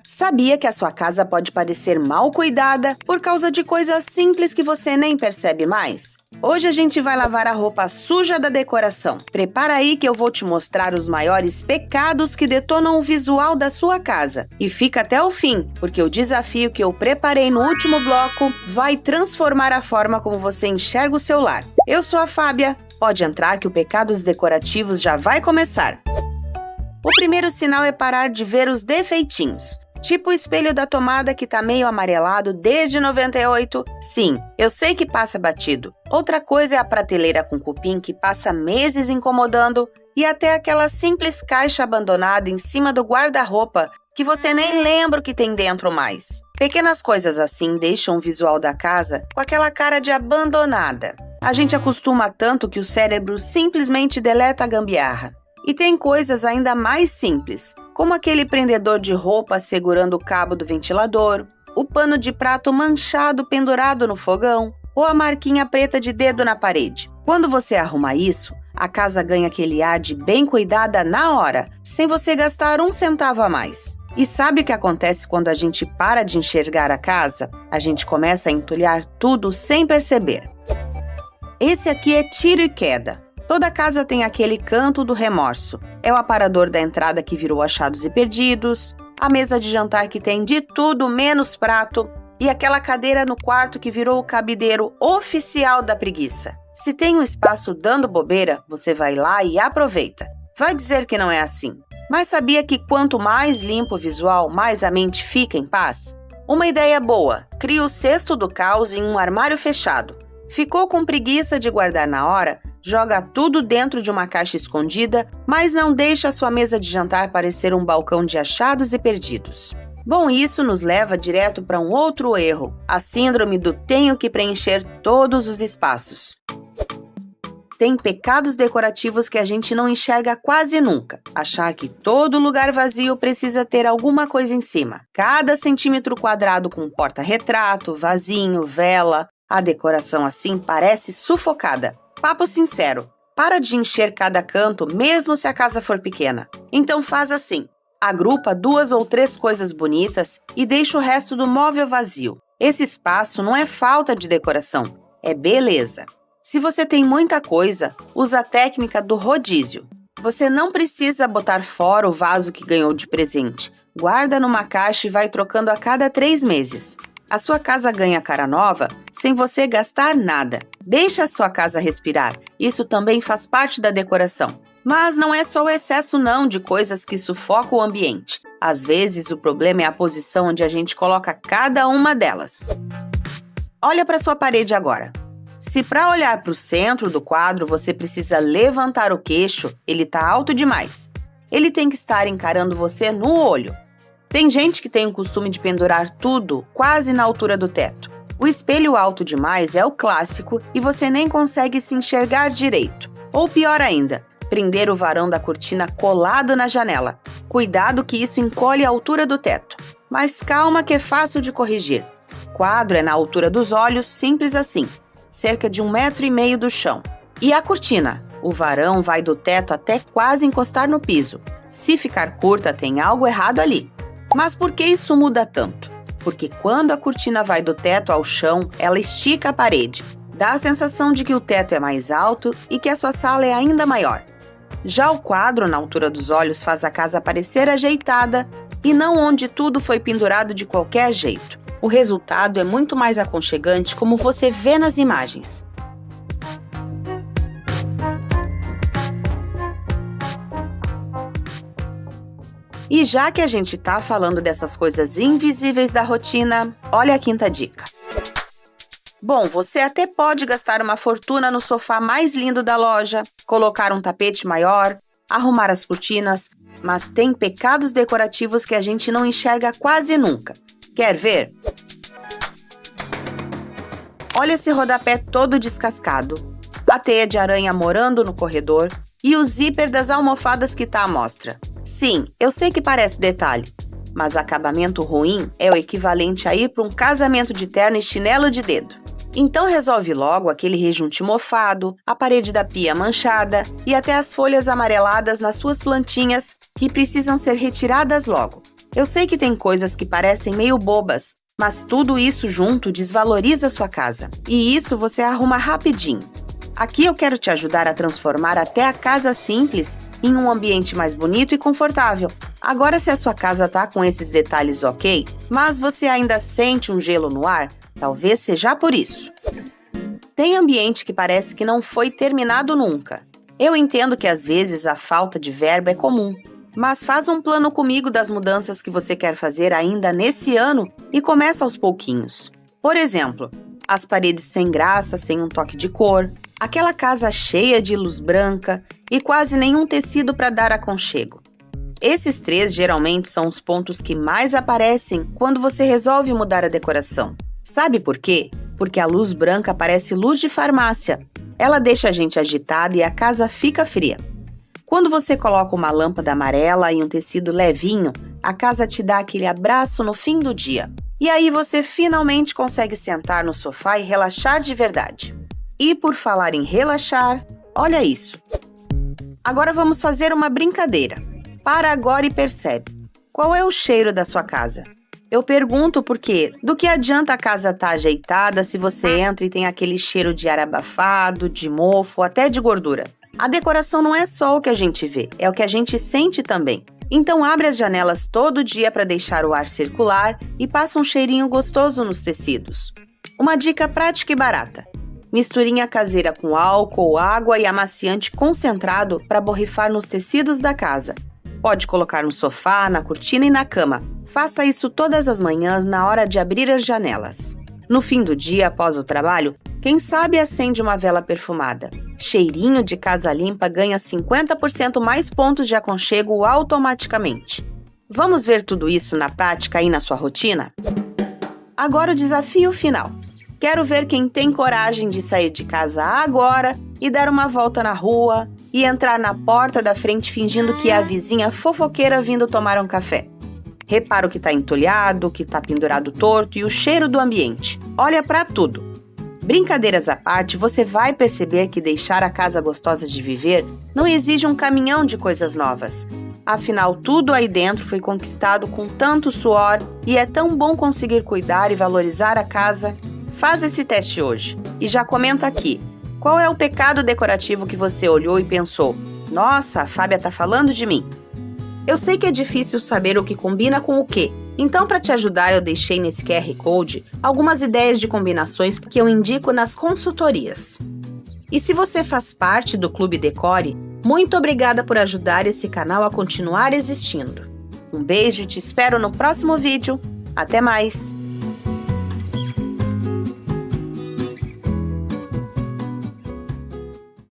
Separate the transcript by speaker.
Speaker 1: Sabia que a sua casa pode parecer mal cuidada por causa de coisas simples que você nem percebe mais? Hoje a gente vai lavar a roupa suja da decoração. Prepara aí que eu vou te mostrar os maiores pecados que detonam o visual da sua casa. E fica até o fim, porque o desafio que eu preparei no último bloco vai transformar a forma como você enxerga o seu lar. Eu sou a Fábia. Pode entrar que o Pecados Decorativos já vai começar. O primeiro sinal é parar de ver os defeitinhos. Tipo o espelho da tomada que tá meio amarelado desde 98. Sim, eu sei que passa batido. Outra coisa é a prateleira com cupim que passa meses incomodando e até aquela simples caixa abandonada em cima do guarda-roupa que você nem lembra o que tem dentro mais. Pequenas coisas assim deixam o visual da casa com aquela cara de abandonada. A gente acostuma tanto que o cérebro simplesmente deleta a gambiarra. E tem coisas ainda mais simples, como aquele prendedor de roupa segurando o cabo do ventilador, o pano de prato manchado pendurado no fogão ou a marquinha preta de dedo na parede. Quando você arruma isso, a casa ganha aquele ar de bem cuidada na hora, sem você gastar um centavo a mais. E sabe o que acontece quando a gente para de enxergar a casa? A gente começa a entulhar tudo sem perceber. Esse aqui é tiro e queda. Toda casa tem aquele canto do remorso. É o aparador da entrada que virou achados e perdidos, a mesa de jantar que tem de tudo menos prato e aquela cadeira no quarto que virou o cabideiro oficial da preguiça. Se tem um espaço dando bobeira, você vai lá e aproveita. Vai dizer que não é assim. Mas sabia que quanto mais limpo o visual, mais a mente fica em paz? Uma ideia boa: crie o cesto do caos em um armário fechado. Ficou com preguiça de guardar na hora? Joga tudo dentro de uma caixa escondida, mas não deixa a sua mesa de jantar parecer um balcão de achados e perdidos. Bom, isso nos leva direto para um outro erro, a síndrome do tenho que preencher todos os espaços. Tem pecados decorativos que a gente não enxerga quase nunca. Achar que todo lugar vazio precisa ter alguma coisa em cima. Cada centímetro quadrado com porta-retrato, vasinho, vela. A decoração assim parece sufocada. Papo sincero, para de encher cada canto mesmo se a casa for pequena. Então faz assim, agrupa 2 ou 3 coisas bonitas e deixa o resto do móvel vazio. Esse espaço não é falta de decoração, é beleza. Se você tem muita coisa, usa a técnica do rodízio. Você não precisa botar fora o vaso que ganhou de presente. Guarda numa caixa e vai trocando a cada 3 meses. A sua casa ganha cara nova sem você gastar nada. Deixa a sua casa respirar. Isso também faz parte da decoração. Mas não é só o excesso não de coisas que sufocam o ambiente. Às vezes o problema é a posição onde a gente coloca cada uma delas. Olha para sua parede agora. Se para olhar para o centro do quadro você precisa levantar o queixo, ele está alto demais. Ele tem que estar encarando você no olho. Tem gente que tem o costume de pendurar tudo quase na altura do teto. O espelho alto demais é o clássico e você nem consegue se enxergar direito. Ou pior ainda, prender o varão da cortina colado na janela. Cuidado que isso encolhe a altura do teto. Mas calma que é fácil de corrigir. Quadro é na altura dos olhos, simples assim. Cerca de 1,5 metro do chão. E a cortina? O varão vai do teto até quase encostar no piso. Se ficar curta, tem algo errado ali. Mas por que isso muda tanto? Porque quando a cortina vai do teto ao chão, ela estica a parede. Dá a sensação de que o teto é mais alto e que a sua sala é ainda maior. Já o quadro na altura dos olhos faz a casa parecer ajeitada e não onde tudo foi pendurado de qualquer jeito. O resultado é muito mais aconchegante como você vê nas imagens. E já que a gente tá falando dessas coisas invisíveis da rotina, olha a quinta dica. Bom, você até pode gastar uma fortuna no sofá mais lindo da loja, colocar um tapete maior, arrumar as cortinas, mas tem pecados decorativos que a gente não enxerga quase nunca. Quer ver? Olha esse rodapé todo descascado, a teia de aranha morando no corredor e o zíper das almofadas que tá à mostra. Sim, eu sei que parece detalhe, mas acabamento ruim é o equivalente a ir para um casamento de terno e chinelo de dedo. Então resolve logo aquele rejunte mofado, a parede da pia manchada e até as folhas amareladas nas suas plantinhas que precisam ser retiradas logo. Eu sei que tem coisas que parecem meio bobas, mas tudo isso junto desvaloriza sua casa. E isso você arruma rapidinho. Aqui eu quero te ajudar a transformar até a casa simples em um ambiente mais bonito e confortável. Agora, se a sua casa tá com esses detalhes ok, mas você ainda sente um gelo no ar, talvez seja por isso. Tem ambiente que parece que não foi terminado nunca. Eu entendo que às vezes a falta de verba é comum, mas faz um plano comigo das mudanças que você quer fazer ainda nesse ano e começa aos pouquinhos. Por exemplo, as paredes sem graça, sem um toque de cor, aquela casa cheia de luz branca e quase nenhum tecido para dar aconchego. Esses 3 geralmente são os pontos que mais aparecem quando você resolve mudar a decoração. Sabe por quê? Porque a luz branca parece luz de farmácia. Ela deixa a gente agitada e a casa fica fria. Quando você coloca uma lâmpada amarela e um tecido levinho, a casa te dá aquele abraço no fim do dia. E aí você finalmente consegue sentar no sofá e relaxar de verdade. E por falar em relaxar, olha isso. Agora vamos fazer uma brincadeira. Para agora e percebe. Qual é o cheiro da sua casa? Eu pergunto porque do que adianta a casa estar ajeitada se você entra e tem aquele cheiro de ar abafado, de mofo, até de gordura? A decoração não é só o que a gente vê, é o que a gente sente também. Então abre as janelas todo dia para deixar o ar circular e passa um cheirinho gostoso nos tecidos. Uma dica prática e barata. Misturinha caseira com álcool, água e amaciante concentrado para borrifar nos tecidos da casa. Pode colocar no sofá, na cortina e na cama. Faça isso todas as manhãs na hora de abrir as janelas. No fim do dia, após o trabalho, quem sabe acende uma vela perfumada. Cheirinho de casa limpa ganha 50% mais pontos de aconchego automaticamente. Vamos ver tudo isso na prática e na sua rotina? Agora o desafio final. Quero ver quem tem coragem de sair de casa agora e dar uma volta na rua e entrar na porta da frente fingindo que é a vizinha fofoqueira vindo tomar um café. Repara o que está entulhado, o que está pendurado torto e o cheiro do ambiente. Olha para tudo. Brincadeiras à parte, você vai perceber que deixar a casa gostosa de viver não exige um caminhão de coisas novas. Afinal, tudo aí dentro foi conquistado com tanto suor e é tão bom conseguir cuidar e valorizar a casa. Faz esse teste hoje e já comenta aqui. Qual é o pecado decorativo que você olhou e pensou: nossa, a Fábia tá falando de mim? Eu sei que é difícil saber o que combina com o quê. Então, para te ajudar, eu deixei nesse QR Code algumas ideias de combinações que eu indico nas consultorias. E se você faz parte do Clube Decore, muito obrigada por ajudar esse canal a continuar existindo. Um beijo e te espero no próximo vídeo. Até mais!